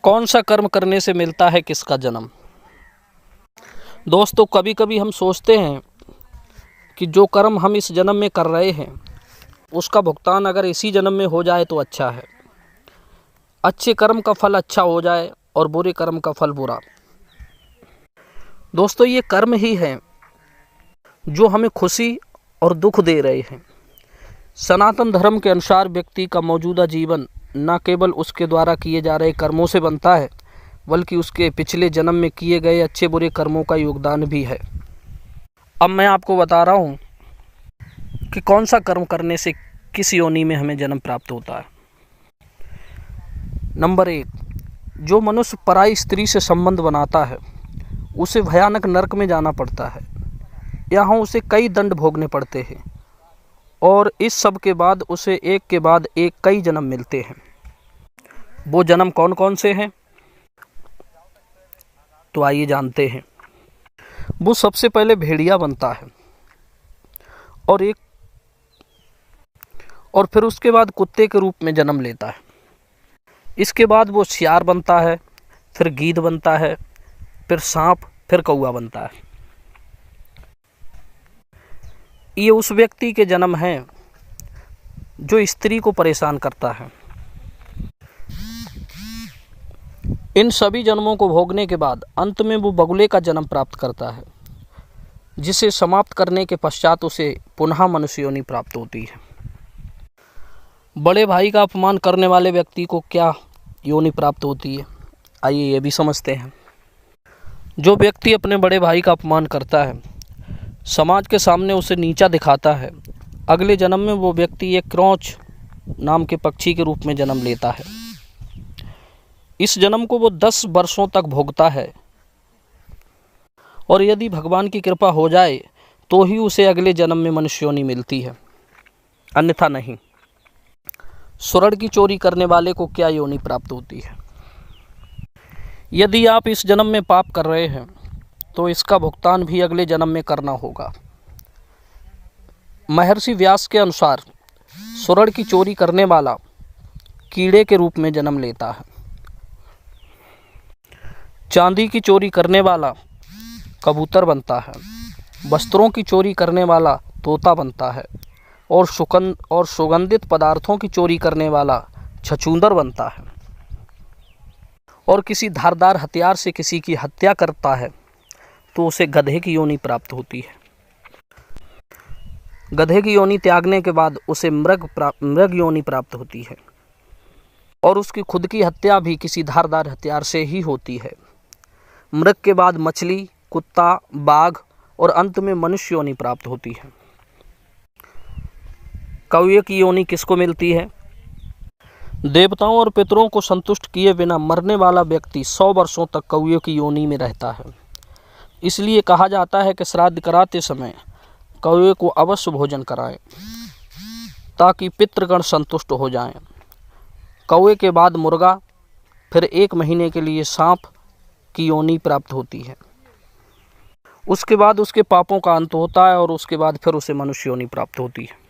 कौन सा कर्म करने से मिलता है किसका जन्म। दोस्तों, कभी कभी हम सोचते हैं कि जो कर्म हम इस जन्म में कर रहे हैं उसका भुगतान अगर इसी जन्म में हो जाए तो अच्छा है। अच्छे कर्म का फल अच्छा हो जाए और बुरे कर्म का फल बुरा। दोस्तों, ये कर्म ही हैं जो हमें खुशी और दुख दे रहे हैं। सनातन धर्म के अनुसार व्यक्ति का मौजूदा जीवन न केवल उसके द्वारा किए जा रहे कर्मों से बनता है, बल्कि उसके पिछले जन्म में किए गए अच्छे बुरे कर्मों का योगदान भी है। अब मैं आपको बता रहा हूँ कि कौन सा कर्म करने से किस योनि में हमें जन्म प्राप्त होता है। नंबर 1, जो मनुष्य पराई स्त्री से संबंध बनाता है उसे भयानक नरक में जाना पड़ता है। यहाँ उसे कई दंड भोगने पड़ते हैं और इस सब के बाद उसे एक के बाद एक कई जन्म मिलते हैं। वो जन्म कौन कौन से हैं, तो आइए जानते हैं। वो सबसे पहले भेड़िया बनता है और फिर उसके बाद कुत्ते के रूप में जन्म लेता है। इसके बाद वो सियार बनता है, फिर गीद बनता है, फिर सांप, फिर कौआ बनता है। ये उस व्यक्ति के जन्म हैं जो स्त्री को परेशान करता है। इन सभी जन्मों को भोगने के बाद अंत में वो बगुले का जन्म प्राप्त करता है, जिसे समाप्त करने के पश्चात उसे पुनः मनुष्य योनि प्राप्त होती है। बड़े भाई का अपमान करने वाले व्यक्ति को क्या योनि प्राप्त होती है, आइए ये भी समझते हैं। जो व्यक्ति अपने बड़े भाई का अपमान करता है, समाज के सामने उसे नीचा दिखाता है, अगले जन्म में वो व्यक्ति एक क्रौंच नाम के पक्षी के रूप में जन्म लेता है। इस जन्म को वो 10 वर्षों तक भोगता है और यदि भगवान की कृपा हो जाए तो ही उसे अगले जन्म में मनुष्य योनि मिलती है, अन्यथा नहीं। स्वर्ण की चोरी करने वाले को क्या योनि प्राप्त होती है। यदि आप इस जन्म में पाप कर रहे हैं तो इसका भुगतान भी अगले जन्म में करना होगा। महर्षि व्यास के अनुसार स्वर्ण की चोरी करने वाला कीड़े के रूप में जन्म लेता है, चांदी की चोरी करने वाला कबूतर बनता है, वस्त्रों की चोरी करने वाला तोता बनता है और सुगंधित पदार्थों की चोरी करने वाला छछूंदर बनता है। और किसी धारदार हथियार से किसी की हत्या करता है तो उसे गधे की योनि प्राप्त होती है। गधे की योनि त्यागने के बाद उसे मृग योनि प्राप्त होती है और उसकी खुद की हत्या भी किसी धारदार हथियार से ही होती है। मृग के बाद मछली, कुत्ता, बाघ और अंत में मनुष्य योनि प्राप्त होती है। कौवे की योनि किसको मिलती है। देवताओं और पितरों को संतुष्ट किए बिना मरने वाला व्यक्ति 100 वर्षों तक कौवे की योनि में रहता है। इसलिए कहा जाता है कि श्राद्ध कराते समय कौवे को अवश्य भोजन कराएं ताकि पितृगण संतुष्ट हो जाएं। कौवे के बाद मुर्गा, फिर 1 महीने के लिए सांप की योनि प्राप्त होती है। उसके बाद उसके पापों का अंत होता है और उसके बाद फिर उसे मनुष्य योनि प्राप्त होती है।